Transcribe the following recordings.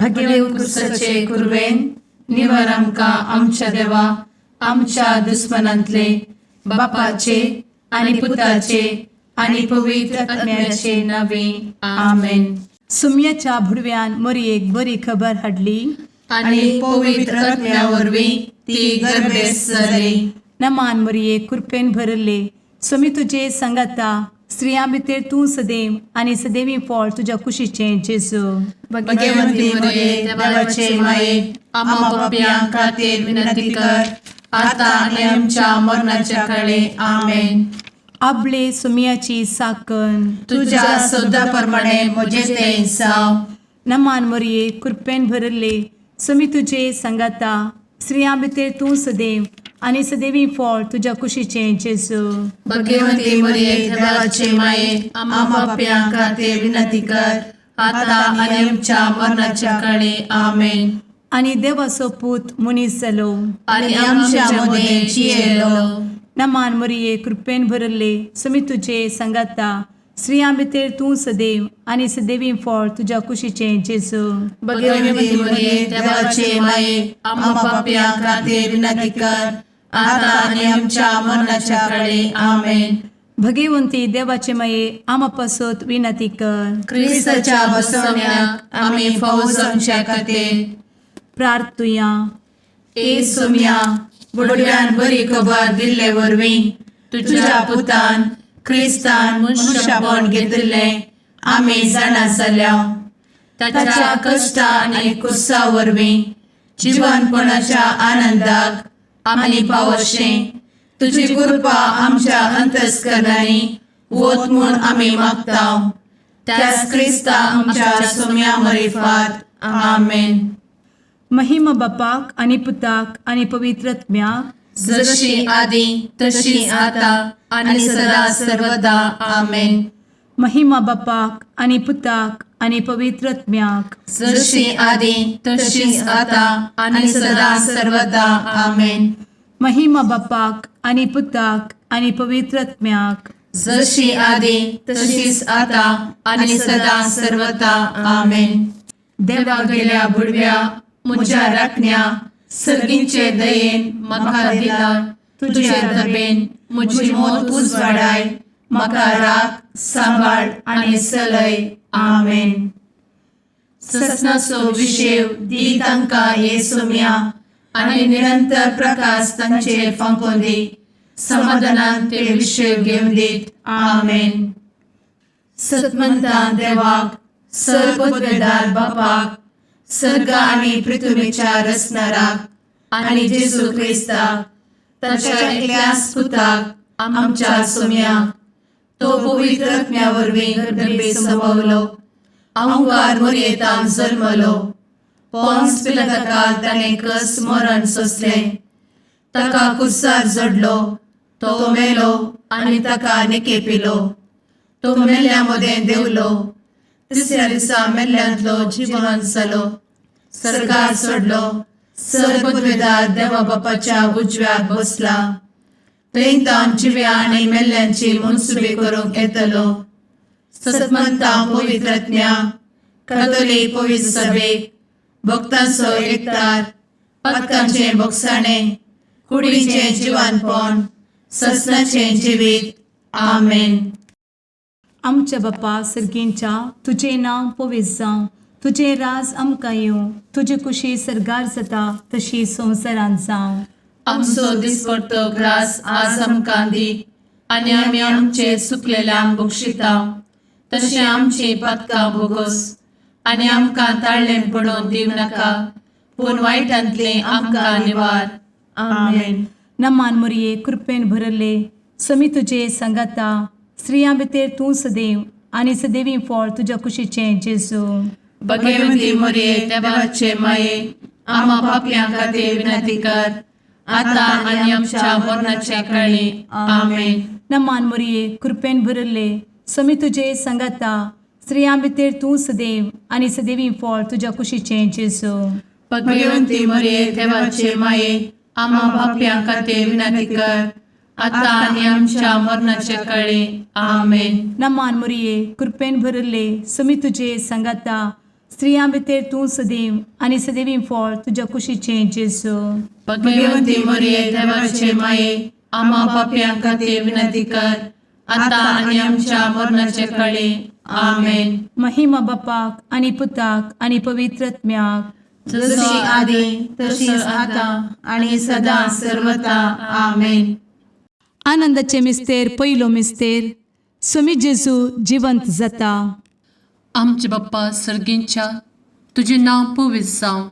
भाग्यवान क्रुसाचे कुरवेन निवार आमकां आमच्या देवा आमच्या दुस्मनांतले बापाचे आनी पुताचे आनी पवित्र आत्म्याचे नावे आमेन. सुम्याच्या भुडव्यान मरयेक बरी खबर हाडली आनी पवित्र आत्म्या वरवीं ती गर्भेस जाली. नमान मरयेक कृपेन भरले समी तुजे संगाता स्त्रियां भितर तूं सदैव आनी सदैवी फळ तुज्या कुशीचें जेजू. भाग्यवंती मरिये देवाचे माये आम्हा पाप्यां खातीर विनंती कर आता आनी आमच्या मरणाच्या काळी आमेन. आपले सुम्याची साकन तुझ्या सोदा प्रमाणे म्हजे तें जावं. नमान मरये कृपेन भरले समी तुजे संगाता स्त्रियां भितर तूं सदैव आनी सदैवी फळ तुज्या कुशीचें जेजू. भाग्यवंती मरिये देवाचे माये आम्हा पाप्यां खातीर विनंती कर आता आनी आमच्या मरणाच्या काळी आमेन. आनी देवाचो पूत मनीस जालो आनी आमच्या मदें जियेलो. नमान मरये कृपेन भरले समी तुजे संगाता स्त्रियां भितर तूं सदैव आनी सदैवी फळ तुज्या कुशीचें जेजू. भाग्यवंती मरिये देवाचे माये आम्हा पाप्यां खातीर विनंती कर आता आनी आमच्या मरणाच्या काळी आमेन. भगवंती देवाचे माये आमा पासत विनंती कर. क्रिस्ताच्या बसवण्याक आमी फावो जावचे खातीर प्रार्थुया. ए सुम्या बुडव्यान बरी खबर दिल्ले वरवीं तुज्या पुतान क्रिस्तान मनशापण घेतिल्ले आमी जाणा जाल्या. ताच्या कश्टा आनी कुर्सा वरवीं जिवनपणाच्या आनंदाक आमी पावशें तुजी कृपा आमच्या अंतस्करणांनी वोत म्हूण आमी मागतां. त्याच क्रिस्ता आमच्या सुम्या मरिफात आमेन. महिमा बापाक आनी पुताक आनी पवित्र आत्म्याक जशी आदी तशी आता आनी सदा सर्वदा आमेन. महिमा बापाक आनी पुताक आनी पवित्र आत्म्याक जशी आदी तशीच आता आनी सदा सर्वदा आमेन. महिमा बापाक आनी पुताक आनी पवित्र आत्म्याक जशी आदी तशीच आता आनी सदा सर्वदा आमेन. देवा गेल्या बुडव्या म्हज्या राखण्या सर्गींचे दयेन म्हाका दिला तुजे धबेन म्हजी मोत उजवाडाय म्हाका राख सांबाळ आनी चलय आमेन. ससनाचो विशेव दी तांकां हे सुम्या आनी निरंतर प्रकाश तांचेर फांकून दी. समाधानान ते विशेव घेवन दीत आमेन. सतमंता देवाक सर्वोत्वेदार बापाक सर्ग आनी पृथ्वीच्या रचणाराक आनी जेजू क्रिस्ताक ताच्या एकल्याच पुताक आमच्या सुम्याक तो पवित्र आत्म्या वरवीं गर्भे संभवलो. अंगार मरयेंत जल्मलो. पोंस पिलाताकाल ताणें कस मरण सोंसलें. ताका कुर्सार जडलो. तो मेलो आनी ताका निकेपिलो. तो मेल्ल्या मदें देंवलो. तिसऱ्या दिसा मेल्ल्यांतलो जिवंत जालो. सर्गार चडलो. सर्वोत्वेदार देवा बापाच्या उजव्याक बसला. थंयतान जिव्या आनी मेल्ल्यांची मनसुबी करूंक येतलो. सतमंता पवित्र आत्म्या कातोलीक पवित्र सभेक भक्तांचो एकठार पातकांचें भोगसाणें कुडीचें जिवनपण ससनाचें जिवीत आमेन. आमच्या बापा सर्गींच्या तुजें नांव पवित्र जावं. तुजें राज आमकां येवं. तुजी कुशी सर्गार जाता तशी संवसारांत जावं. आमचो दिसपडटो ग्रास आज आमकां दी आनी आमी आमचे चुकलेल्यांक बक्षिता तशें आमची पातकां भोगोस आनी आमकां ताळ्ळें पडोवन दिव नाका पूण वायटांतले आमकां निवार आमेन. नमान मरये कृपेन भरले समी तुजे संगाता स्त्रियां भितर तूं सदैव आनी सदैवी फळ तुज्या कुशीचें जेजू. भाग्यवंती मरिये देवाचे माये आम्हा पाप्यां खातीर विनंती कर आता आनी आमच्या मरणाच्या काळी आमेन. नमान मरये कृपेन भरले समी तुजे संगाता स्त्रियां भितर तूं सदैव आनी सदैवी फळ तुज्या कुशीचें जेजू. भाग्यवंती मरिये देवाचे माये आम्हा पाप्यां खातीर विनंती कर आता आनी आमच्या मरणाच्या काळी आमेन. नमान मरये कृपेन भरले समी तुजे संगाता स्त्रियां भितर तूं सदैव आनी सदैवी फळ तुज्या कुशीचें जेजू. भगवंती मरिये देवाचे माये आम्हा पाप्यां खातीर विनंती कर आता आणि आमच्या मरणाचे काळी आमेन. महिमा बापाक आनी पुताक आनी पवित्रत्म्याक, जशी आदी तशीच आता आणि सदा सर्वदा आमेन. आनंदाचे मिस्तेर पयलो मिस्तेर, स्वामी जेजू जिवंत जाता. आमचे बाप्पा सर्गींच्या, तुझे नाव पवित्र जावं,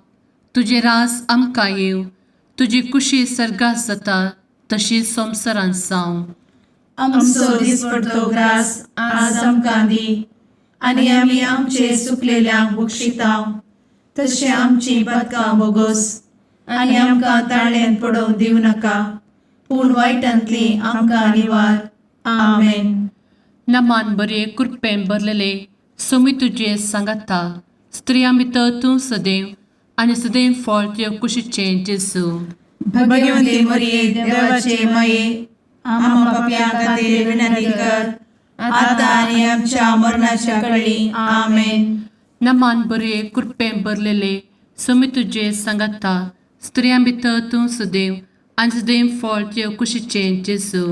तुझे रास आमकां येव, तुजी कुशी सर्गात जाता तशी संवसारांत जावं. आमचो दिसपडटो ग्रास आज आमकां दी आणि आमी आमचे सुकलेल्यांक बक्षितांव, तशें आमची पातकां बोगोस आनी आमकां ताळ्यान पडोवंक दिवं नाका, पूण वायटांतली आमकां निवार. आमेन. नमान बरे कृपेन भरलेले सोमी तुझे सांगाता, स्त्रियां भितर तूं सदैव आनी सदैव फळ तुज्या कुशीचें जेजू. भगवंती मरिये देवाचे माये आम्हा पाप्यां खातीर विनंती कर आता आणि आमच्या मरणाच्या काळी आमेन. नमान बरे कृपेन भरलेले सोमी तुझे सांगाता, स्त्रियां भितर तूं सदैव आनी सदैव फळ तुज्या कुशीचें जेजू.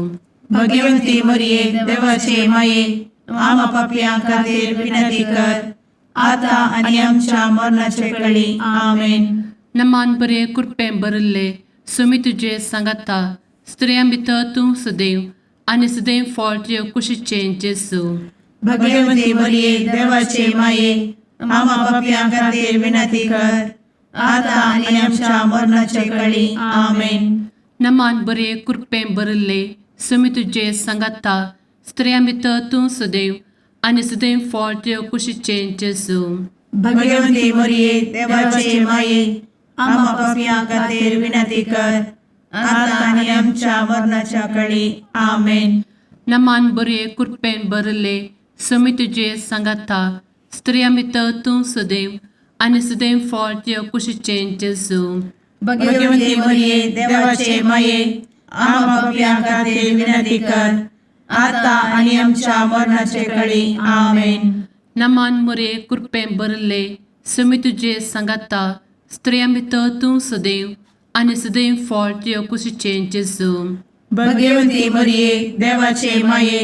भगवंती मरिये देवाचे माये आम्हा पाप्यां खातीर विनंती कर आता आणि आमच्या मरणाचे काळी आमेन. नमान बरे कृपेन भरले सोमी तुझे सांगाता, स्त्रियां भितर तूं सदैव आनी सदैव फळ तुज्या कुशीचें जेजू. भगवंती मरिये देवाचे माये आम्हा पाप्यां खातीर विनंती कर आता आणि आमच्या मरणाचे काळी आमेन. नमान बरे कृपेन भरले सोमी तुझे सांगाता, स्त्रियां भितर तूं सदैव आनी सदैव फळ तुज्या कुशीचें जेजू. भगवंती मरिये देवाचे माये आम्हा पाप्यां खातीर विनंती कर आता आणि आमच्या मरणाच्या काळी आमेन. नमान बरे कृपेन भरले सोमी तुझे सांगाता, स्त्रियां भितर तूं सदैव आनी सदैव फळ तुज्या कुशीचें जेजू. भगवंती मरिये देवाचे माये आम्हा पाप्यां खातीर विनंती कर आता आणि आमच्या मरणाचे काळी आमेन. नमान बरे कृपेन भरले सोमी तुझे सांगाता, स्त्रियां भितर तूं सदैव आनी सदैव फळ तुज्या कुशीचें जेजू. भगवंती मरिये देवाचे माये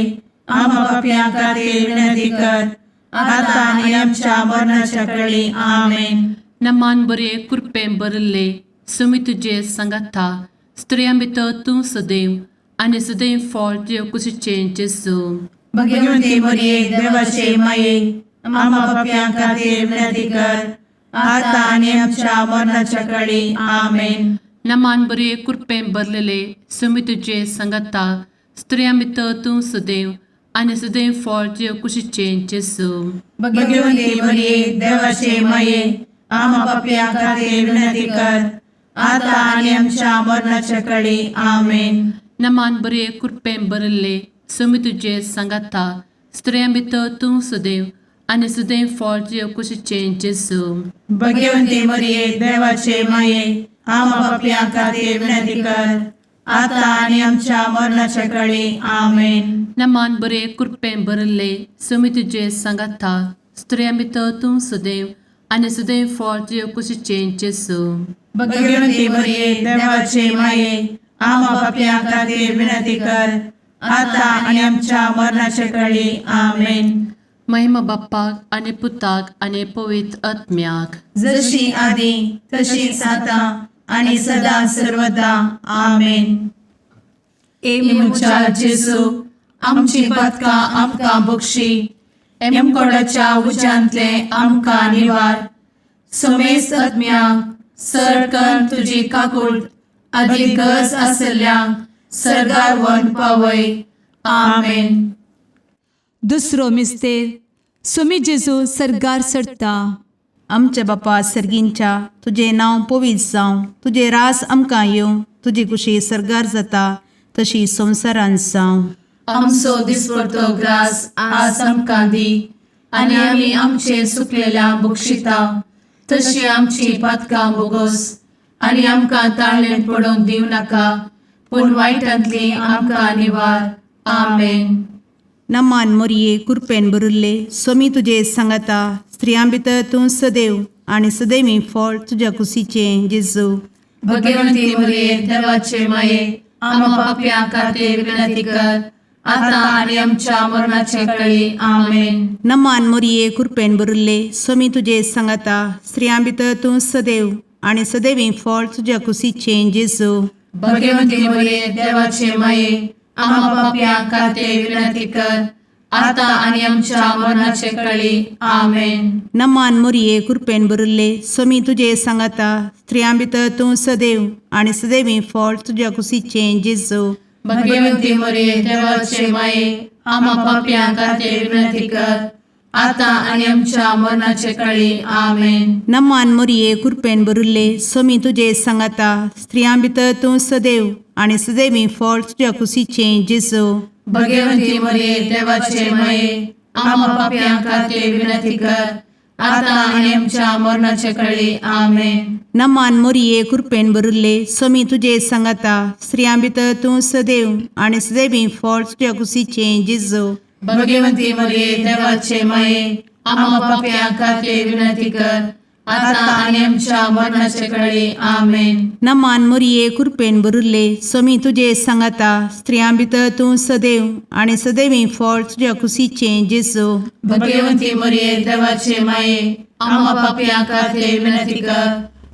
आम्हा पाप्यां खातीर विनंती कर आता आणि आमच्या मरणाच्या काळी आमेन. नमान बरे कृपेन भरले सोमी तुझे सांगाता, स्त्रियां भितर तूं सदैव आनी सदैव फळ तुज्या कुशीचें जेजू. भगवंती मरिये देवाचे माये आम्हा पाप्यां खातीर विनंती कर आता आणि आमच्या मरणाच्या काळी आमेन. नमान बरे कृपेन भरलेले सोमी तुझे सांगाता, स्त्रियां भितर तूं सदैव आनी सदैव फळ तुज्या कुशीचें जेजू. भगवंती मरिये देवाचे माये आम्हा पाप्यां खातीर विनंती कर आता आणि आमच्या मरणाच्या काळी आमेन. नमान बरे कृपेन भरले सोमी तुझे सांगाता, स्त्रियां भितर तूं सदैव आनी सदैव फळ तुज्या कुशीचें जेजू. भगवंती मरिये देवाचे माये आम्हा पाप्यां खातीर विनंती कर आता आणि आमच्या मरणाच्या काळी आमेन. नमान बरे कृपेन भरले सोमी तुझे सांगाता, स्त्रियां भितर तूं सदैव आनी सदैव फळ तुज्या कुशीचें जेजू. भगवंती मरिये देवाचे माये आम्हा पाप्यां खातीर विनंती कर आता आणि आमच्या मरणाच्या काळी आमेन. महिमा बाप्पाक आनी पुताक आनी पवित्र आत्म्याक, जशी आदी तशीच आता आणि सदा सर्वदा आमेन. मुचा जेजू आमची पातकां आमकां बक्षी, एमकोडाच्या उज्यांतले आमकां निवार. सोमेस आत्म्याक सडकन तुजी काकूट अधिक गरज आसल्यांक सर्गार व्हरून पावय. आमेन. दुसरो मिस्तेर, स्वामी जेजू सर्गार सरता. आमच्या बापा सर्गींच्या, तुझे नाव पवित्र जावं, तुझे रास आमकां येवं, तुजी कुशी सर्गार जाता तशी संवसारांत जावं. आमचो दिसपडटो ग्रास आज आमकां दी आणि आमी आमचे सुकलेल्यांक बक्षितांव, तशी आमची पातकां बोगोस आणि आमकां ताळ्यान पडोवंक दिवं नाका, पूण वायटांतली आमकां निवार. आमेन. नमान मोरये कृपेन बरुल्ले स्वामी तुझे सांगाता स्त्रियां भितर तूं सदैव आणि सदैवी फळ तुझ्या कुशीचे जेजू. भगवंती मरिये देवाचे माये आम्हा पाप्या खातीर विनंती कर आता आणि आमच्या मरणाचे काळी आमेन. नमान मोरये कृपेन बरुल्ले स्वामी तुझे सांगाता स्त्रियां भितर तूं सदैव आणि सदैवी फळ तुझ्या कुशीचे जेजू. भगवंती मरिये देवाचे माये आम्हा पाप्या खातीर विनंती कर आता आणि आमच्या मरणाचे काळी आमेन. नमान मोरये कृपेन बरुल्ले स्वामी तुझे सांगाता स्त्रियां भितर तूं सदैव आणि सदैवी फळ तुझ्या कुशीचे जेजू. भगवंती मरिये देवाचे माये आम्हा पाप्या खातीर विनंती कर आता आणि आमच्या मरणाचे काळी आमेन. नमान मोरये कृपेन बरुल्ले स्वामी तुझे सांगाता स्त्रियां भितर तूं सदैव आणि सदैवी फळ तुझ्या कुशीचे जेजू. भगवंती मरिये देवाचे माये आम्हा पाप्या खातीर विनंती कर आता आणि आमच्या मरणाचे काळी आमेन. नमान मोरये कृपेन बरुल्ले स्वामी तुझे सांगाता स्त्रियां भितर तूं सदैव आणि सदैवी फळ तुझ्या कुशीचे जेजू. भगवंती मरिये देवाचे माये आम्हा पाप्या खातीर विनंती कर आता आणि आमच्या मरणाचे काळी आमेन. नमान मोरये कृपेन बरुल्ले स्वामी तुझे सांगाता स्त्रियां भितर तूं सदैव आणि सदैवी फळ तुझ्या कुशीचे जेजू. भगवंती मरिये देवाचे माये आम्हा पाप्या खातीर विनंती कर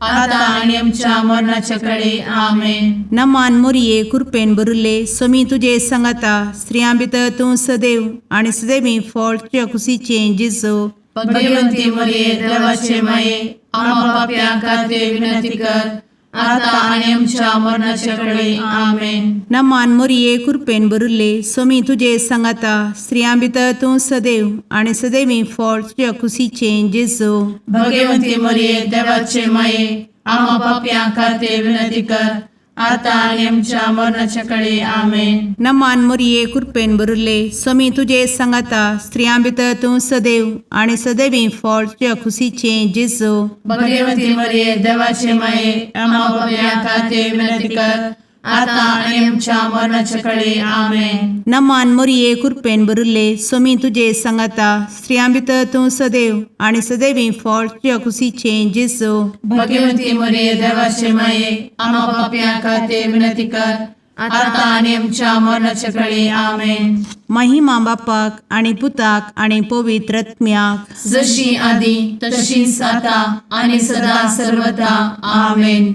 आता आणि आमच्या मरणाचे काळी आमेन. नमान मोरये कृपेन बरुल्ले स्वामी तुझे सांगाता स्त्रियां भितर तूं सदैव आणि सदैवी फळ तुझ्या कुशीचे जेजू. भगवंती मरिये देवाचे माये आम्हा पाप्या खातीर विनंती कर आता आणि आमच्या मरणाचे काळी आमेन. नमान मोरये कृपेन बरुल्ले स्वामी तुझे सांगाता स्त्रियां भितर तूं सदैव आणि सदैवी फळ तुझ्या कुशीचे जेजू. भगवंती मरिये देवाचे माये आम्हा पाप्या खातीर विनंती कर आता आणि आमच्या मरणाच्या काळी आमेन. नमान मोरये कृपेन बरुल्ले स्वामी तुझे सांगाता स्त्रियां भितर तूं सदैव आणि सदैवी फळ तुझ्या कुशीचे जेजू. भगवंती मरिये देवाचे माये आम्हा पाप्या खातीर विनंती कर आता आणि आमच्या मरणाच्या काळी आमेन. नमान मोरये कृपेन बरुल्ले स्वामी तुझे सांगाता स्त्रियां भितर तूं सदैव आणि सदैवी फळ तुझ्या कुशीचे जेजू. भगवंती मरिये देवाचे माये आम्हा पाप्या खातीर विनंती कर आता आणि आमच्या मरणाच्या काळी आमेन. महिमा बापाक आणि पुताक आणि पवित्र आत्म्याक जशी आधी तशीच आता आणि सदा सर्वदा आमेन.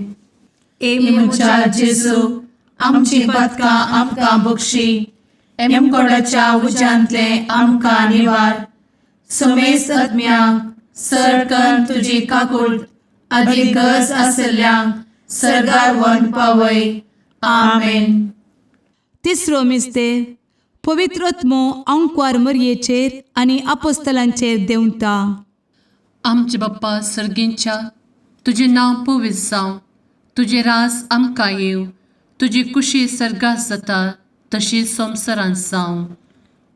एमुच्या जेजू आमची पदका आमकां बक्षी एमकोडाच्या उज्यांतले आमकां निवार. समेस्त आत्म्यांक सरकन तुजी काकूट अधिक गज आसल्यांक सरगार वन पावय. आमेन. तिसरो मिस्तेर पवित्रत्मो अंकवार मरयेचेर आनी आपोस्तलांचेर देंवता. आमचे बाप्पा सर्गींच्या तुझे नांव पवित्र जावं, तुझे राज आमकां येव, तुजी कुशी सर्गात जाता तशी संवसारांत जावं.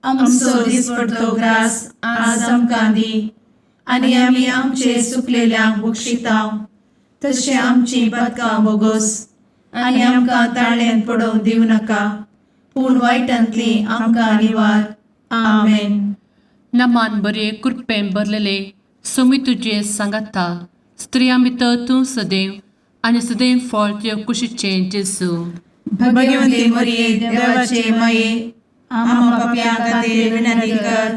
आमचो दिसपडटो ग्रास आज आमकां दी आनी आमी आमचे सुकलेल्यांक बक्षितांव तशें आमची पदकां बोगोस आनी आमकां ताळ्यान पडोवंक दिवं नाका पूण वायटांतली आमकां निवार. आमेन. नमान बरे कृपेन भरलेले सोमी तुजे सांगाता स्त्रियां भितर तूं सदैव आणि सदैव फळ तुझ्या कुशीचे जेजू. भगवंती मरिये देवाचे माये आम्हा पाप्यां खातीर विनंती कर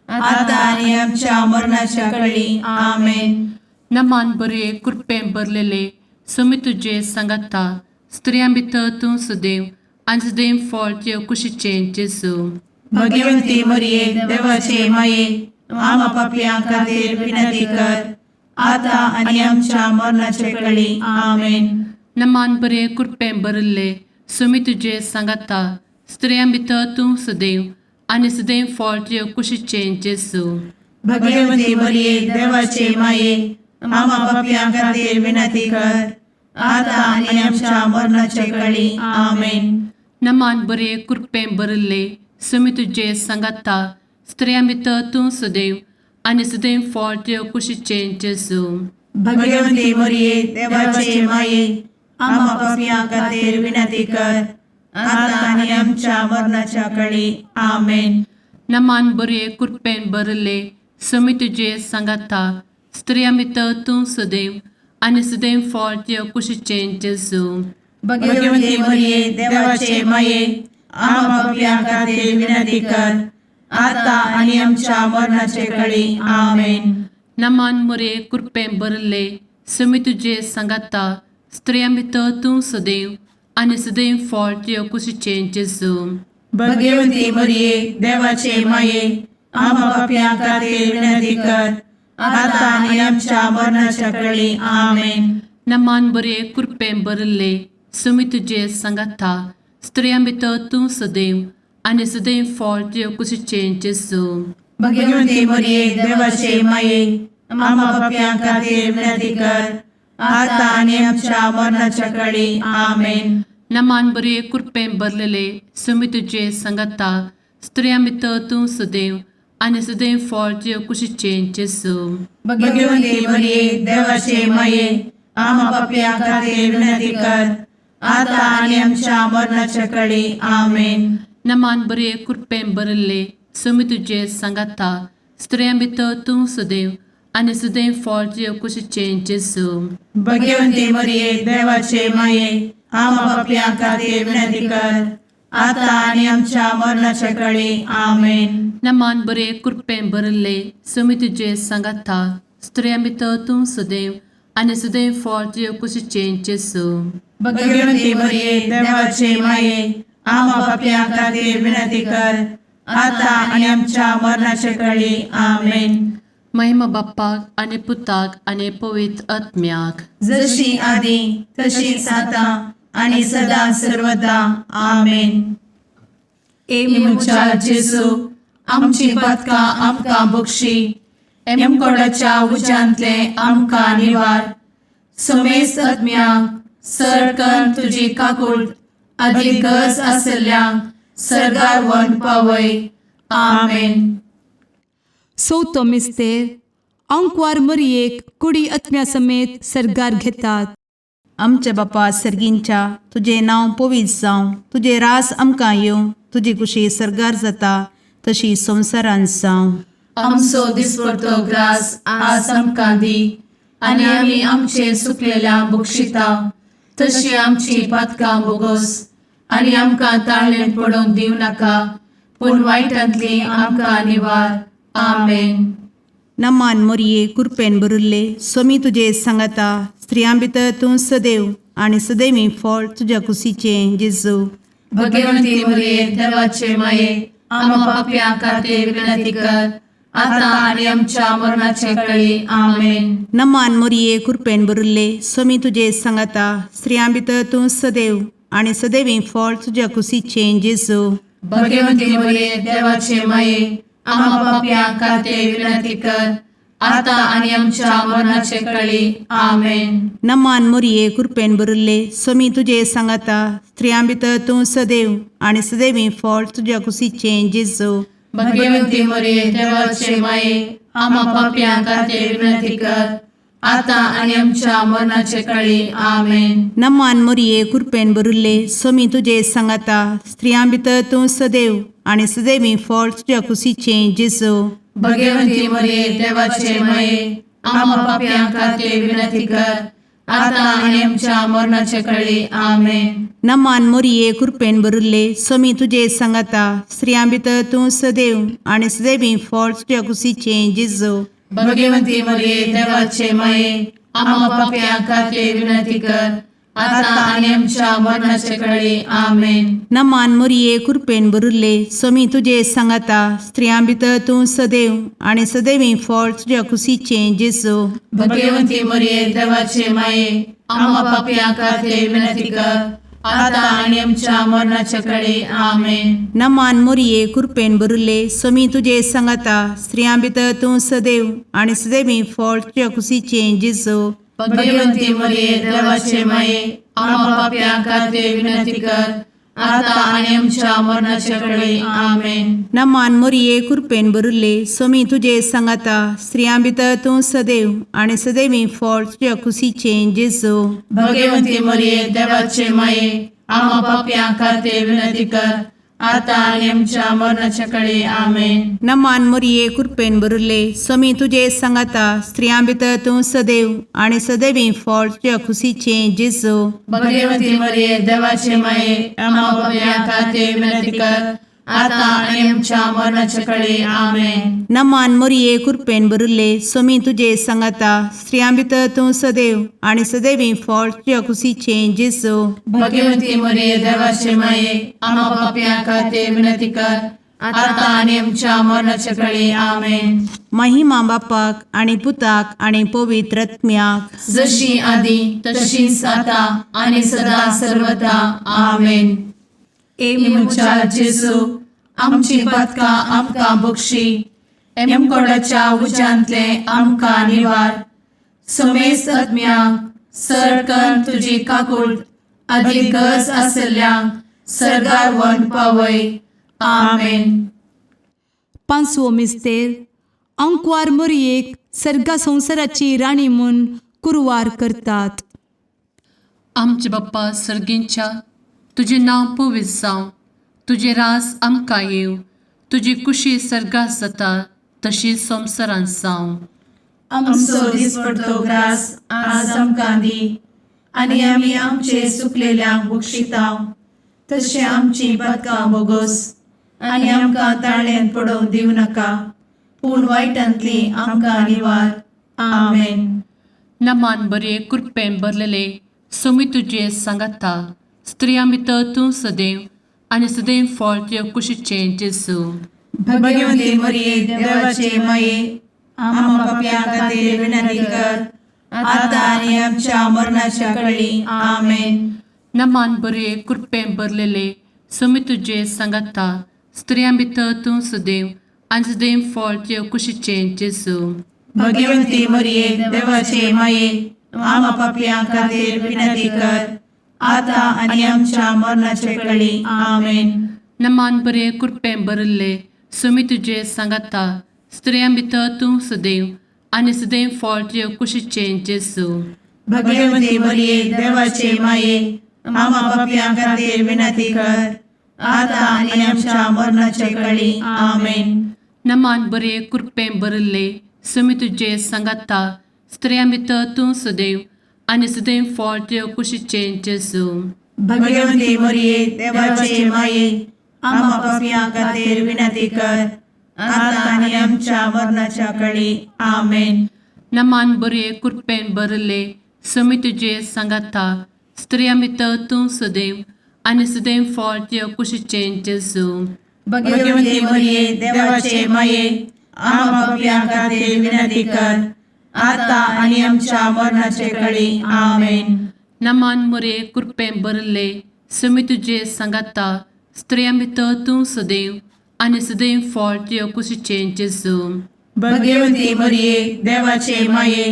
आता आनी आमच्या मरणाच्या काळी. आमेन. नमान बरे कृपेन भरलेले सोमी तुजे सांगाता स्त्रियां भितर तूं सदैव आणि सदैव फळ तुझ्या कुशीचे जेजू. भगवंती मरिये देवाचे माये आम्हा पाप्यां खातीर विनंती कर आता आनी आमच्या मरणाचे काळी. आमेन. नमान बरे कृपेन भरले सोमी तुजे सांगाता स्त्रियां भितर तूं सदैव आणि सदैव फळ तुझ्या कुशीचे जेजू. भगवंती मरिये देवाचे माये आम्हा पाप्यां खातीर विनंती कर आता आनी आमच्या मरणाचे काळी. आमेन. नमान बरे कृपेन भरले सोमी तुजे सांगाता स्त्रियां भितर तूं सदैव आणि सदैव फळ तुझ्या कुशीचे जेजू. भगवंती मरिये देवाचे माये आम्हा पाप्यां खातीर विनंती कर आता आनी आमच्या मरणाच्या काळी. आमेन. नमान बरे कृपेन भरले समी तुझे सांगाता स्त्रिया भितर तूं सदैव आनी सदैव फळ तुझ्या कुशीचें जेजू. भगवती मरिये देवाचे माये आम्हा पापियां खातीर विनंती कर आता आणि आमच्या मरणाचे काळी आमेन. नमान बरे कृपेन भरले समी तुझे सांगाता स्त्रिया भितर तूं सदैव आनी सदैव फळ तुझ्या कुशीचें जेजू. भगवती मरिये देवाचे माये आम्हा पापियां खातीर विनंती कर आता आणि आमच्या मरणाच्या काळी आमेन. नमान बरे कृपेन भरले समी तुझे सांगाता स्त्रिया भितर तूं सदैव आनी सदैव फळ तुझ्या कुशीचें जेजू. भगवती मरिये देवाचे माये आम्हा पापियां खातीर विनंती कर आता आणि आमच्या मरणाच्या काळी आमेन. नमान बरे कृपेन भरलेले समी तुझे सांगाता स्त्रिया भितर तूं सदैव आनी सदैव फळ तुझ्या कुशीचें जेजू. भगवती मरिये देवाचे माये आम्हा पापियां खातीर विनंती कर आता आणि आमच्या मरणाच्या काळी आमेन. नमान बरे कृपेन भरले समी तुझे सांगाता स्त्रिया भितर तूं सदैव आनी सदैव फळ तुझ्या कुशीचें जेजू. भगवती मरिये देवाचे माये आम्हा पापियां खातीर विनंती कर आता आणि आमच्या मरणाच्या काळी आमेन. नमान बरे कृपेन भरले समी तुझे सांगाता स्त्रिया भितर तूं सदैव आनी सदैव फळ तुझ्या कुशीचें जेजू. भगवती मरिये देवाचे माये आम्हा पापियां खातीर विनंती कर आता आणि आमच्या मरणाच्या काळी आमेन. महिमा बाप्पाक आनी पुताक आनी पवित्र आत्म्याक जशी आदी तशीच आता आणि सदा सर्वदा आमेन. मुचा जेजू आमची पदकां आमकां बक्षी एमकोडाच्या उज्यांतले आमकां निवार. समेस्त आत्म्यांक सरकन तुजी काकूळ अधिक गज आसल्यांक सरगार वन पावय. आमेन. चवथो मिस्तेर अंकवार मरियेक कुडी आत्म्या समेत सरगार घेतात. आमच्या बापा सर्गींच्या तुझे नांव पवित्र जावं, तुझे रास आमकां येवं, तुजी कुशी सरगार जाता तशी संवसारांत जावं. आमचो दिसपडटो ग्रास आज आमकां दी आनी आमी आमचे सुकलेल्यांक बक्षिता तशी आमची पदकां बोगोस आनी आमकां ताळ्ळें पडोवंक दिव नाका पूण वायटांतली आमकां निवार. आमेन. नमान मोरये कृपेन भरले समी तुझे सांगाता स्त्रियां भितर तूं सदैव आनी सदैवी फळ तुझ्या कुशीचें जेजू. भगवती मरिये देवाचे माये आम्हा पापियां खातीर विनंती कर आता आणि आमच्या मरणाचे काळी. आमेन. नमान मोरये कृपेन भरले समी तुझे सांगाता स्त्रियां भितर तूं सदैव आनी सदैवी फळ तुझ्या कुशीचें जेजू. भगवती मरिये देवाचे माये आम्हा पापियां खातीर विनंती कर आता आणि आमच्या मरणाचे काळी. आमेन. नमान मोरये कृपेन भरले समी तुझे सांगाता स्त्रियां भितर तूं सदैव आनी सदैवी फळ तुझ्या कुशीचें जेजू. भगवती मरिये देवाचे माये आम्हा पापियां खातीर विनंती कर आता आणि आमच्या मरणाचे काळी. आमेन. नमान मोरये कृपेन भरले समी तुझे सांगाता स्त्रियां भितर तूं सदैव आनी सदैवी फळ तुझ्या कुशीचें जेजू. भगवती मरिये देवाचे माये आम्हा पापियां खातीर विनंती कर आता आणि आमच्या मरणाचे काळी. आमेन. नमान मोरये कृपेन भरले समी तुझे सांगाता स्त्रियां भितर तूं सदैव आनी सदैवी फळ तुझ्या कुशीचें जेजू. भगवती मरिये देवाचे माये आम्हा पापियां खातीर विनंती कर आता आणि आमच्या मरणाचे काळी. आमेन. नमान मोरये कृपेन भरले समी तुझे सांगाता स्त्रियां भितर तूं सदैव आनी सदैवी फळ तुझ्या कुशीचें जेजू. भगवती मरिये देवाचे माये आम्हा पापियां खातीर विनंती कर आता आणि आमच्या मरणाच्या काळी. आमेन. नमान मोरये कृपेन भरले समी तुझे सांगाता स्त्रियां भितर तूं सदैव आनी सदैवी फळ तुझ्या कुशीचें जेजू. भगवती मरिये देवाचे माये आम्हा पापियां खातीर विनंती कर आता आणि आमच्या मरणाच्या काळी. आमेन. नमान मोरये कृपेन भरले समी तुझे सांगाता स्त्रियां भितर तूं सदैव आनी सदैवी फळ तुझ्या कुशीचें जेजू. भगवती मरिये देवाचे माये आम्हा पापियां खातीर विनंती कर आता आणि आमच्या मरणाच्या काळी आमेन. नमान मोरये कृपेन बरुले स्वामी तुझे सांगाता स्त्रियां भितर तूं सदैव आणि सदैवी फळ तुझ्या खुशीचे जेजू. भगवती मरिये देवाचे माये आम्हा पाप्या खातीर विनंती कर, आता आणि आमच्या मरणाच्या काळी आमेन. नमान मोरये कृपेन बरुले स्वामी तुझे सांगाता स्त्रियां भितर तूं सदैव आणि सदैवी फळ तुझ्या खुशीचे जेजू. भगवती मरिये देवाचे माये आम्हा पाप्या खातीर विनंती कर, आता आणि आमच्या मरणाच्या काळी आमेन. महिमा बापाक आणि पुताक आणि पवित्र आत्म्याक, जशी आधी तशीच आता आणि सदा सर्वदा आमेन. मुचा जेजू आमची पदका आमकां बक्षी, कोणाच्या उजांतले आमकां निवार. समेस आत्म्यांक सरकन तुजी काकूट, अधिक गज आसल्यांक सरगार वन पावय. आमेन. पांचवो मिस्तेर अंकवार मोरयेक सर्गा संवसाराची राणी म्हूण कुरवार करतात. आमचे बाप्पा सर्गींच्या तुझे नांव पवित्र जावं, तुझे रास आमकां येव, तुजी कुशी सर्गात जाता तशी संवसारांत जावं. आमचो दिसपडटो ग्रास आज आमकां दी, आनी आमी आमचे चुकलेल्यांक बक्षितांव. तशें आमची पदकां बोगोस आनी आमकां ताळ्यान पडोवंक दिवं नाका, पूण वायटांतली आमकां निवार. आमेन. नमान बरे कृपेन भरलेले सोमी तुझे सांगाता स्त्रियां भितर तूं सदैव आणि सदैव फळ तुझ्या कुशीचे जेजू. भगवती मरिये देवाचे माये आम्हा पाप्यां खातीर विनंती कर, आता आनी आमच्या मरणाच्या काळी आमेन. नमान बरे कृपेन भरलेले सोमी तुझे सांगाता स्त्रियां भितर तूं सदैव आणि सदैव फळ तुझ्या कुशीचे जेजू. भगवती मरिये देवाचे माये आम्हा पाप्यां खातीर विनंती कर, आता आनी आमच्या मरणाच्या काळी आमेन. नमान बरे कृपेन भरले सोमी तुझे सांगाता स्त्रियां भितर तूं सदैव आणि सदैव फळ तुझ्या कुशीचे जेजू. भगवती मरिये देवाचे माये आम्हा पाप्यां खातीर विनंती कर, आता आनी आमच्या मरणाच्या काळी आमेन. नमान बरे कृपेन भरले सोमी तुझे सांगाता स्त्रियां भितर तूं सदैव आणि सदैव फळ तुझ्या कुशीचे जेजू. भगवती मरिये देवाचे माये आम्हा पाप्यां खातीर विनंती कर, आता आनी आमच्या मरणाच्या काळी आमेन. नमान बरे कृपेन भरले सोमी तुझे सांगाता स्त्रियां भितर तूं सदैव आणि सदैव फळ तुझ्या कुशीचे जेजू. भगवती मरिये देवाचे माये आम्हा पाप्यां खातीर विनंती कर, आता आनी आमच्या मरणाच्या काळी आमेन. नमान बरे कृपेन भरले सोमी तुझे सांगाता स्त्रियां भितर तूं सदैव आणि सदैव फळ तुझ्या कुशीचे जेजू. भगवती मरिये देवाचे माये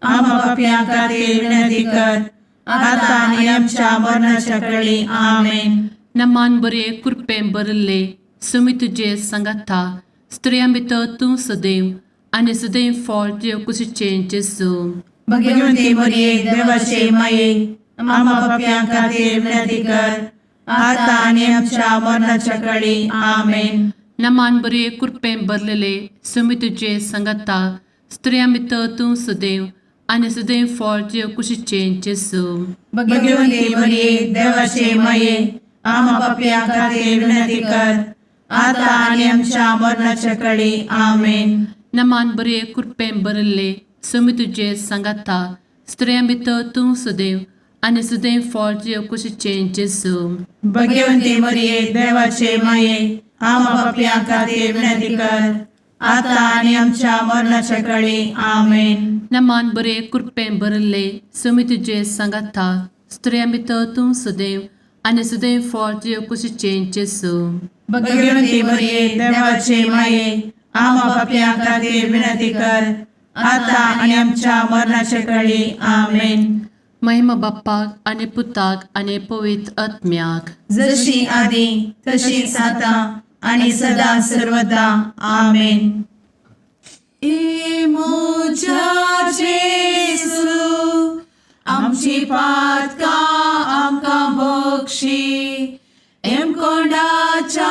आम्हा पाप्यां खातीर विनंती कर, आता आनी आमच्या मरणाच्या काळी आमेन. नमान बरे कृपेन भरले सोमी तुझे सांगाता स्त्रियां भितर तूं सदैव आणि सदैव फळ तुझ्या कुशीचे जेजू. भगवती मरिये देवाचे माये आम्हा पाप्यां खातीर विनंती कर, आता आनी आमच्या मरणाच्या काळी आमेन. नमान बरे कृपेन भरलेले सोमी तुझे सांगाता स्त्रियां भितर तूं सदैव आणि सदैव फळ तुझ्या कुशीचे जेजू. भगवती मरिये देवाचे माये आम्हा पाप्यां खातीर विनंती कर, आता आनी आमच्या मरणाच्या काळी आमेन. नमान बरे कृपेन भरले सोमी तुझे सांगाता स्त्रियां भितर तूं सदैव आणि सदैव फळ तुझ्या कुशीचे जेजू. भगवती मरिये देवाचे माये आम्हा पाप्यां खातीर विनंती कर, आता आनी आमच्या मरणाच्या काळी आमेन. नमान बरे कृपेन भरले सोमी तुझे सांगाता स्त्रियां भितर तूं सदैव आणि सदैव फळ तुझ्या कुशीचे जेजू. भगवती मरिये देवाचे माये आम्हा पाप्यां खातीर विनंती कर, आता आनी आमच्या मरणाच्या काळी आमेन. महिमा बाप्पाक आणि पुताक आणि पवित्र आत्म्याक, जशी आधी तशीच आता आणि सदा सर्वदा आमेन. मोजा जेजू आमची पातका आमकां बक्षी, कोणाच्या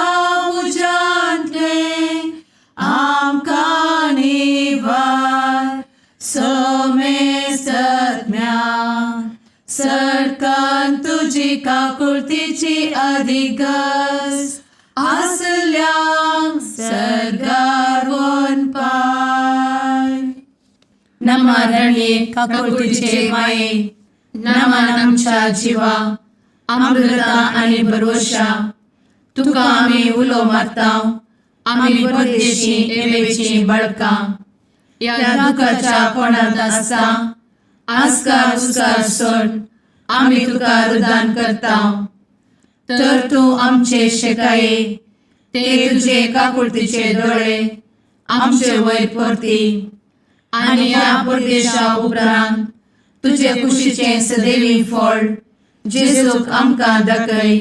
तुझी काकुळतीची अधिगस आसल्या सर्गारवोन पाय. नमारणे काकुळतीचे माये, नमान आमच्या जिवा, अमृता आणि भरवशा तुका आम्ही उलो मारताव. आम्ही परदेशी एवेची बळका या दुखाच्या कोणात आसता. आस्कार उस्कार सोड आम्ही तुका रुदान करताव. तर तू आमचे शेकाये, ते तुझे काकुळतीचे डोळे आमचे वयर परती. आणि या परदेशा उपरांत तुझे कुशीचे सदैवी फळ जेजूक आमकां दाखय.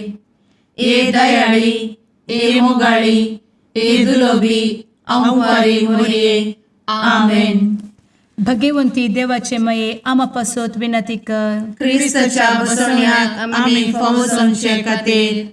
ए दयाळी, ए मोगाळी, ए दुलोबी, अंवारी मोरये. आमेन. भगवंती देवाचे मये आम्हा पासोत विनंती कर. क्रिस्ताच्या बसवण्यात आम्ही फावोसोनचे खातीर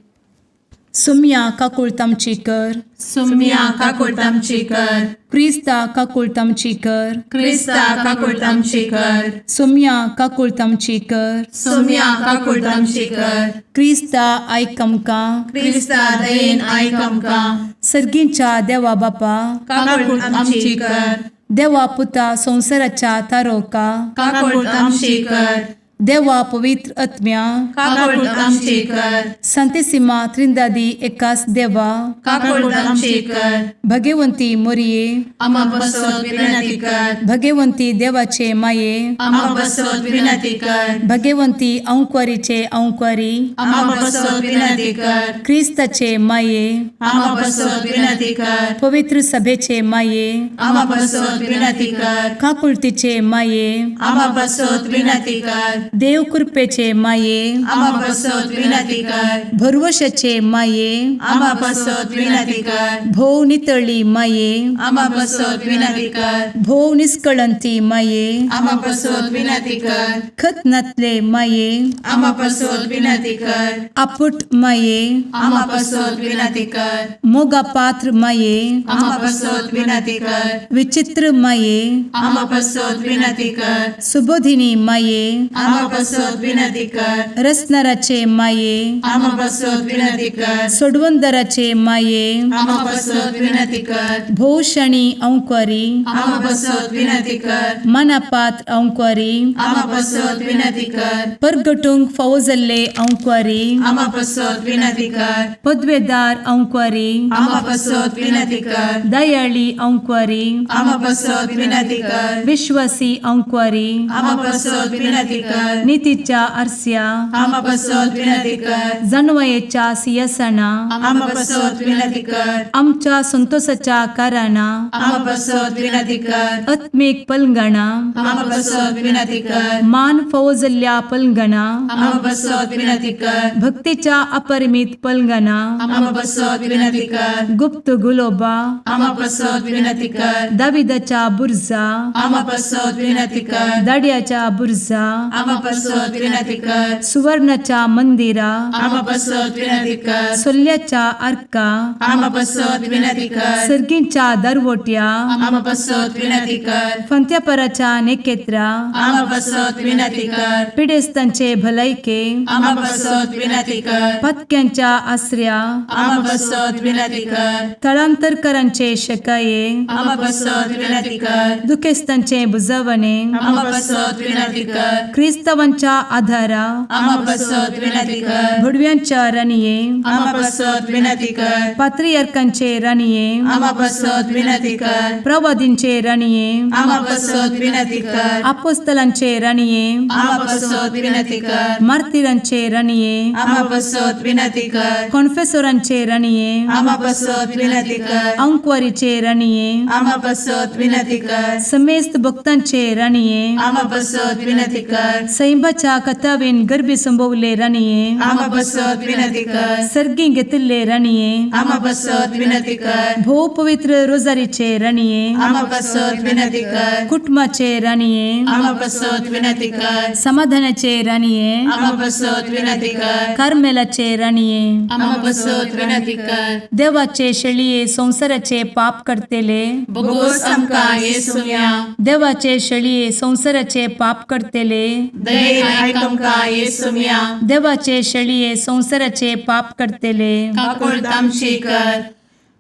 सुम्या काकुळतामची कर. सुम्या काकुळतामची कर. क्रिस्ता काकुळतामची कर. क्रिस्ता काकुळतामची कर. सुम्या काकुळतामची कर. सुम्या काकुळतामची कर. क्रिस्ता आयकमका. क्रिस्ता दयेन आयक आमकां. सर्गींच्या देवा बापा, काकुळतामची कर. देवा पुता संसाराच्या तारोका, काकुळतामची कर. देवा पवित्र आत्म्या, काकुळतामची कर. संतेसिमा त्रिंदादी एकाच देवा, काकुळतामची कर. भगवंती मोरिये, आम्हा बसवत विनंती कर. भगवंती देवाचे माये, आम्हा बसवत विनंती कर. भगवंती औंक्वारीचे औंक्वारी, आम्हा बसवत विनंती कर. ख्रिस्ताचे माये, आम्हा बसवत विनंती कर. पवित्र सभेचे माये, आम्हा बसवत विनंती कर. काकुळतीचे माये, आम्हा बसवत विनंती कर. देव कृपेचे माये, आम्हा बसवत विनंती कर. भरवशाचे माये, आम्हा बसवत विनंती कर. भोव नितळी माये, आम्हा बसवत विनंती कर. भोव निष्कळंती माये, आम्हा बसवत विनंती कर. खत नातले माये, आम्हा बसवत विनंती कर. आपुट माये, आम्हा बसवत विनंती कर. मोगा पात्र माये, आम्हा बसवत विनंती कर. विचित्र माये, आम्हा बसवत विनंती कर. सुबोधिनी माये, आम्हा बसवत विनंती कर. रसनाराचे माये, आम्हा बसवत विनंती कर. सोडवंदराचे माये, आम्हा बसवत विनंती कर. भोषणी औंक्वारी, आम्हा बसवत विनंती कर. मनापात्र औंक्वारी, आम्हा बसवत विनंती कर. परगटुंग फौजल्ले औंक्वारी, आम्हा बसवत विनंती कर. पदवेदार औंक्वारी, आम्हा बसवत विनंती कर. दयाळी औंक्वारी, आम्हा बसवत विनंती कर. विश्वासी औंक्वारी, आम्हा बसवत विनंती कर. नीतीच्या आरस्या, आम्हा बसवत विनंती कर. जणवयेच्या सिंहासना, आम्हा बसवत विनंती कर. आमच्या संतोषाच्या काराना, आम्हा बसवत विनंती कर. आत्मिक पलंगणा, आम्हा बसवत विनंती कर. मान फौजल्या पलंगणा, आम्हा बसवत विनंती कर. भक्तीच्या अपरिमित पलंगणा, आम्हा बसवत विनंती कर. गुप्त गुलोबा, आम्हा बसवत विनंती कर. दाविदाच्या बुरजा, आम्हा बसवत विनंती कर. दाड्याच्या बुरजा, आम्हा बसवत विनंती कर. सुवर्णाच्या मंदिरा, आम्हा बसवत विनंती कर. सोल्याच्या अर्का, आम्हा बसवत विनंती कर. सर्गींच्या दरवोट्या, आम्हा बसवत विनंती कर. फंत्यापराच्या नेकेत्रा, आम्हा बसवत विनंती कर. पिडेस्तांचे भलायके, आम्हा बसवत विनंती कर. पथक्यांच्या आश्रया, आम्हा बसवत विनंती कर. तळांतरकरांचे शकाये, आम्हा बसवत विनंती कर. दुखेस्तांचे बुजावणे, आम्हा बसवत विनंती कर. ख्रिस्तवांच्या आधारा, आम्हा बसवत विनंती कर. भुडव्यांच्या राणीये, आम्हा बसवत विनंती कर. पात्रियार्कांचे राणीये, आम्हा बसवत विनंती कर. प्रवादींचे राणीये, आम्हा बसवत विनंती कर. अपोस्तलांचे राणीये, आम्हा बसवत विनंती कर. मार्तिरांचे राणीये, आम्हा बसवत विनंती कर. कॉन्फेसोरांचे राणीये, आम्हा बसवत विनंती कर. अंक्वारीचे राणीये, आम्हा बसवत विनंती कर. समेस्त भक्तांचे राणीये, आम्हा बसवत विनंती कर. सैंबाच्या कथावेन गर्भी संभवले राणीये, आम्हा बसवत विनंती कर. सर्गी घेतले राणीये, आम्हा बसवत विनंती कर. भो पवित्र रोजारीचे राणीये, आम्हा बसवत विनंती कर. कुटुंबाचे राणीये, आम्हा बसवत विनंती कर. समाधानाचे राणीये, आम्हा बसवत विनंती कर. कार्मेलाचे राणीये, आम्हा बसवत विनंती कर. देवाचे शळीये संसाराचे पाप करतेले, बोगोस आमकां येसूया. देवाचे शळीये संसाराचे पाप करतेले, दयेन आयक आमकां येसू मिया देवाचे शेळये संवसाराचे पाप करतेले काकूळ तामशी कर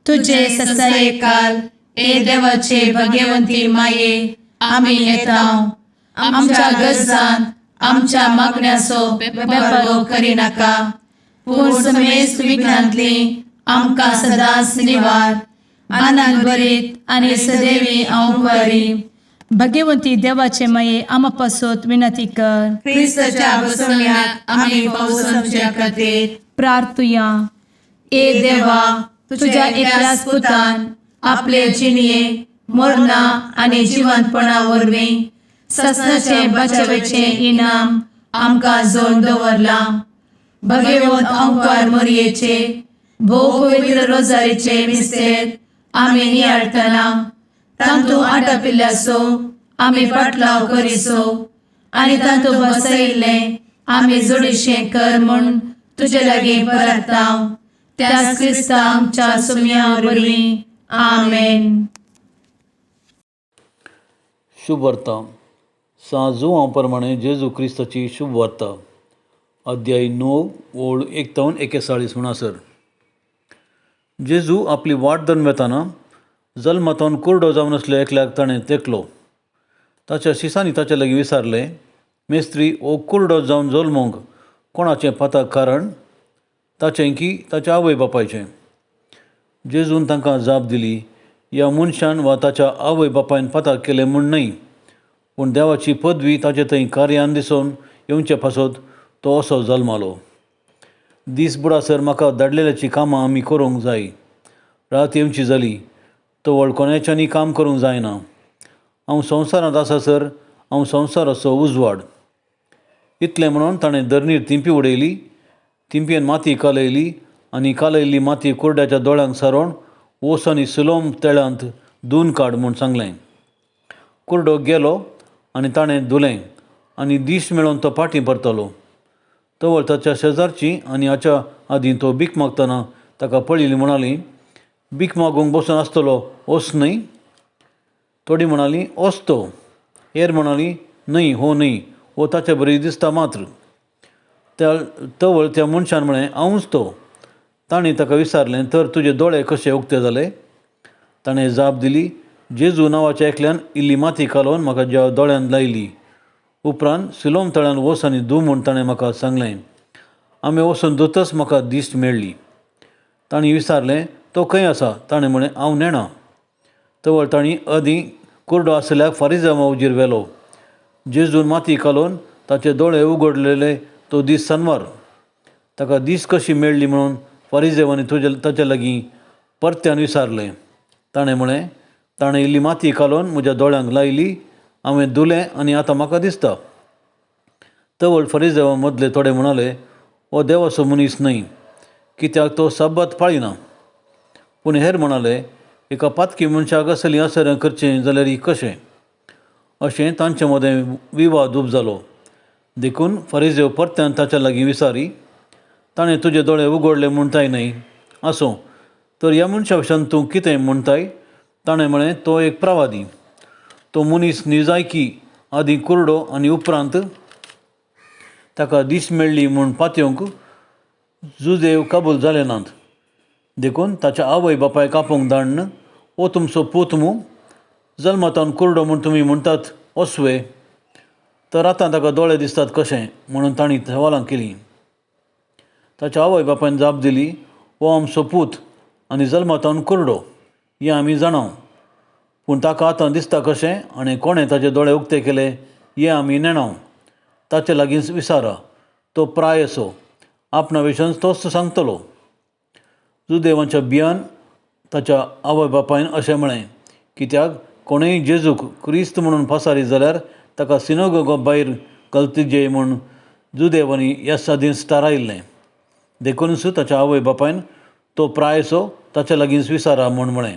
तुझे ससाये काल ए देवाचे भाग्यवंती माये आमी येताव आमच्या गरजांत आमच्या मागण्याचो बेपागो करी नाका पूण समेस्त विघ्नांतली आमकां सदांच निवार आनंद बरीत आनी सदैवी औंकवारी भाग्यवंती देवाचे माये आमा पासत विनंती कर. क्रिस्ताच्या बसवण्याक आमी पावसांच्या खातीर प्रार्थुया. ए देवा तुझ्या एकल्याच पुतान आपले जिणये मरणा आनी जिवंतपणा वरवीं सस्नाचे बचावेचे इनाम आमकां जोड दवरला. भगवंत औंकार मरयेचे भोव पवित्र रोजारीचे मिस्तेर आमी नियाळटना तांतू आटापिल्ल्याचो आमी पाटलाव करिसो आनी तांतू बसयिल्ले आमी जोडिशें कर म्हूण तुजे लागीं परतांव. त्याच क्रिस्ता आमच्या सुम्या वरवीं आमेन. शुभ वार्ता सांजुवां प्रमाणे जेजू क्रिस्ताची शुभ वार्ता अध्याय 9 ओळ 1-41 म्हणसर. जेजू आपली वाट धरून वेताना जल्मातून कुरडो जावन आसल्या एकल्याक ताणें तेकलो. ताच्या शिसांनी ताचे लागीं विचारलें, मेस्त्री, ओ कुरडो जावन जल्मोंक कोणाचें पाताक कारण, ताचें की ताच्या आवय बापायचें? जेजून तांकां जाप दिली, ह्या मनशान वा ताच्या आवय बापायन पाताक केलें म्हूण न्हय, पूण देवाची पदवी ताचे थंय कार्यान दिसून येवचे पासत तो असो जल्मालो. दीसभरासर म्हाका धाडलेल्याची कामां आमी करूंक जाय. रात येवची जाली तो वळखोण्याच्यांनी काम करूंक जायना. हांव संवसारांत आसासर हांव संवसाराचो उजवाड. इतलें म्हणून ताणें धरणीर तिंपी उडयली. तिंपयेन माती कालयली आनी कालयल्ली माती कुरड्याच्या दोळ्यांक सारोवन वोस आनी सिलोम तळ्यांत धुवन काड म्हूण सांगलें. कुरडो गेलो आनी ताणें धुलें आनी दीस मेळोवन तो फाटीं परतलो. तवळ ताच्या शेजारची आनी हाच्या आदीं तो भीक मागतना ताका पळयली म्हणाली, भीक मागूंक बसून आसतलो ओस न्हय? थोडी म्हणाली, ओस तो. हेर म्हणाली, न्हय, हो न्हय, हो ताचे बरी दिसता मात्र. तवळ त्या मनशान म्हळें, हांवूच तो. ताणें ताका विचारलें, तर तुजे दोळे कशे उक्ते जाले? ताणें जाप दिली, जेजू नांवाच्या एकल्यान इल्ली माती कालोवन म्हाका ज्या दोळ्यांत लायली. उपरांत सिलोम तळ्यान वच आनी धू म्हूण ताणें म्हाका सांगलें. आमी वचून धुतच म्हाका दिश्ट मेळ्ळी. ताणें विचारलें, तो खंय आसा? ताणें म्हळें, हांव नेणा. तवळ ताणीं आदीं कुरडो आसल्याक फारिझेवा उजेर व्हेलो. जेजून माती कालोवन ताचे दोळे उगडलेले तो दीस शेनवार. ताका दीस कशी मेळ्ळी म्हणून फारिझेवांनी ताचे लागीं परत्यान विचारलें. ताणें म्हळें, ताणें इल्ली माती कालोवन म्हज्या दोळ्यांक लायली, हांवें धुलें आनी आतां म्हाका दिसता. तवळ फारिझेवा मदले थोडे म्हणाले, हो देवाचो मनीस न्हय, कित्याक तो सब्बात पाळिना. पूण हेर म्हणाले, एका पातकी मनशाक असलीं आसऱ्यां करचें जाल्यार कशें? अशें तांचे मदें विवाद उब जालो. देखून फारिझेव परत्यान ताच्या लागीं विचारी, ताणें तुजे दोळे उगडले म्हणटाय न्हय? आसूं, तर ह्या मनशा भशेन तूं कितें म्हणटाय? ताणें म्हळें, तो एक प्रवादी. तो मनीस निजायकी आदीं कुरडो आनी उपरांत ताका दीस मेळ्ळी म्हूण पातयेवंक जुदेव कबूल जाले नात. देखून ताच्या आवय बापायक आपोवंक धाडन, ओ तुमचो पूत मू, जल्मातावन कुरडो म्हूण तुमी म्हणटात ओसवे, तर आतां ताका दोळे दिसतात कशें? म्हणून तांणी सवालां केलीं. ताच्या आवय बापायन जाप दिली, हो आमचो पूत आनी जल्मातावन कुरडो, हें आमी जाणाव. पूण ताका आतां दिसता कशें आनी कोणें ताचे दोळे उक्ते केले हें आमी नेणाव. ताचे लागीं विचारा, तो प्राय असो, आपणा विशयन तोच सांगतलो. जुदेवांच्या बियान ताच्या आवय बापायन अशें म्हळें, कित्याक कोणेंय जेजूक क्रिस्त म्हणून फासारी जाल्यार ताका सिनोगोगा भायर घालतजे म्हूण जुदेवांनी ह्या आदींच थारायिल्लें. देखूनच ताच्या आवय बापायन तो प्राय असो, ताच्या लागींच विचारा म्हूण म्हळें.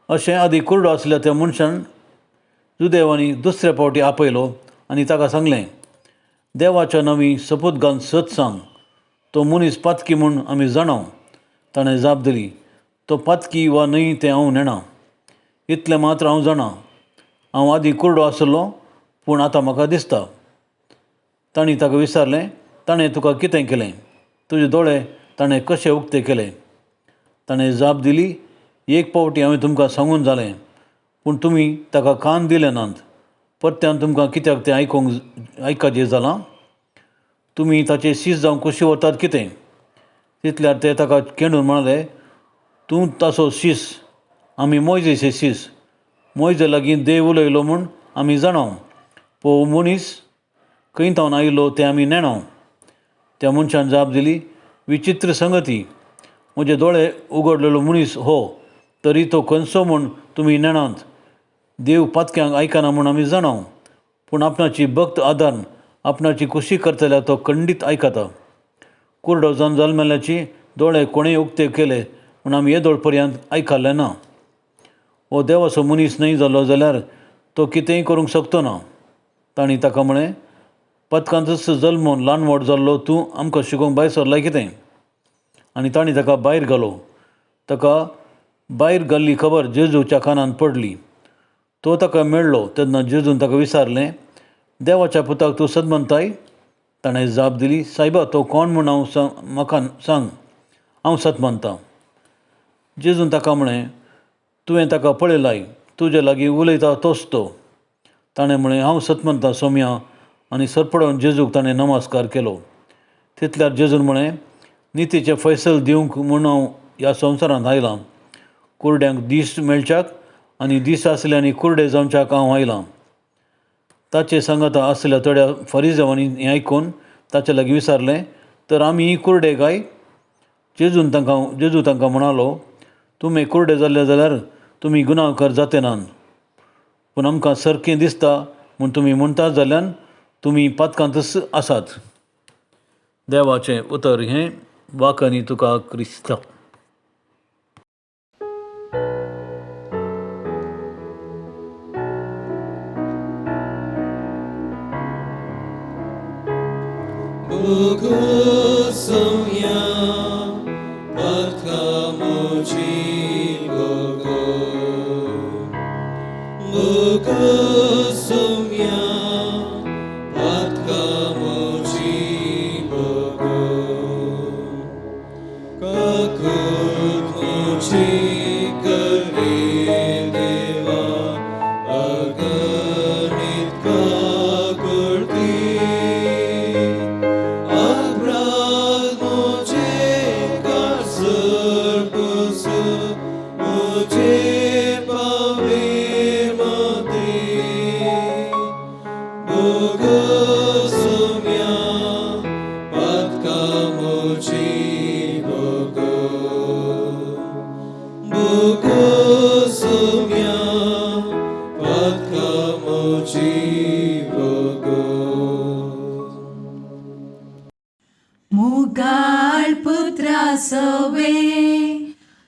अशें आदीं कुरडो आसल्या त्या मनशान जुदेवांनी दुसऱ्या फावटी आपयलो आनी ताका सांगलें, देवाच्या नांवी सपूत घालून सत सांग, तो मनीस पातकी म्हूण आमी जाणाव. ताणें जाप दिली, तो पातकी वा न्हय तें हांव नेणा. इतलें मात्र हांव जाणा, हांव आदीं कुरडो आसलो, पूण आतां म्हाका दिसता. तांणी ताका विचारलें, ताणें तुका कितें केलें? तुजे दोळे ताणें कशे उक्ते केले? ताणें जाप दिली, एक पावटी हांवें तुमकां सांगून जालें, पूण तुमी ताका कान दिले नात. परत्यान तुमकां कित्याक तें आयकाचें जालां? तुमी ताचे शीस जावं कुशी व्हरतात कितें? तितल्यार ते ताका केंडून म्हणाले, तूं ताचो शीस, आमी मोयजेचे शीस. मोयजे लागीं देव उलयलो म्हूण आमी जाणाव, पळोव मनीस खंयतावन आयिल्लो तें आमी नेणाव. त्या मनशान जाप दिली, विचित्र संगती, म्हजे दोळे उगडलेलो मनीस हो, तरी तो खंयचो म्हूण तुमी नेणात. देव पातक्यांक आयकना म्हूण आमी जाणाव, पूण आपणाची भक्त आदारून आपणाची कुशी करतल्यार तो खंडीत आयकता. कुरडो जावन जल्मेल्याची दोळे कोणेंय उक्ते केले म्हूण आमी येदोळ पर्यंत आयकल्लें ना. हो देवाचो मनीस न्हय जालो जाल्यार तो कितेंय करूंक शकतो ना. तांणी ताका म्हळें, पथकांतच जल्मून ल्हान व्हड जाल्लो तूं आमकां शिकोवंक भायर सरलाय कितें? आनी तांणी ताका भायर घालो. ताका भायर घाल्ली खबर जेजूच्या कानान पडली. तो ताका मेळ्ळो तेन्ना जेजून ताका विचारलें, देवाच्या पुताक तूं सदमंताय? ताणें जाप दिली, सायबा तो कोण म्हूण म्हाका सांग, हांव सतमंतां. जेजून ताका म्हळें, तुवें ताका पळयलाय, तुजे लागीं उलयता तोच तो. ताणें म्हळें, हांव सतमंतां सोम्या. आनी सरपडून जेजूक ताणें नमस्कार केलो. तितल्यार जेजून म्हळें, नितीचे फैसल दिवंक म्हूण हांव ह्या संवसारांत आयलां. कुरड्यांक दीस मेळच्याक आनी दीस आसल्यांनी कुरडे जावच्याक हांव आयलां. ताचे सांगाता आसलेल्या थोड्या फरिसांवांनी हें आयकून ताचे लागीं विचारलें, तर आमी कुरडे काय? जेजू तांकां म्हणालो, तुमी कुरडे जाल्ले जाल्यार तुमी गुनाकार जाते नात. पूण आमकां सारकें दिसता म्हूण तुमी म्हणटात जाल्यार तुमी पातकांतच आसात. देवाचें उतर हें वाकनी तुका क्रिस्त. मुगाळ पुत्रा सवे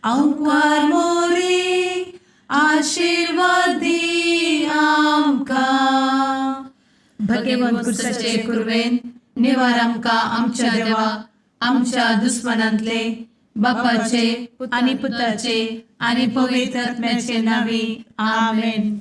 अंकवार मोरी आशीर्वाद दी आमकां. भगवंत कुर्साचे कुरवेन निवार आमकां आमच्या देवा, आमच्या दुस्मनांतले, बापाचे आनी पुताचे आनी पवित्र आत्म्याचे नांवी. आमेन.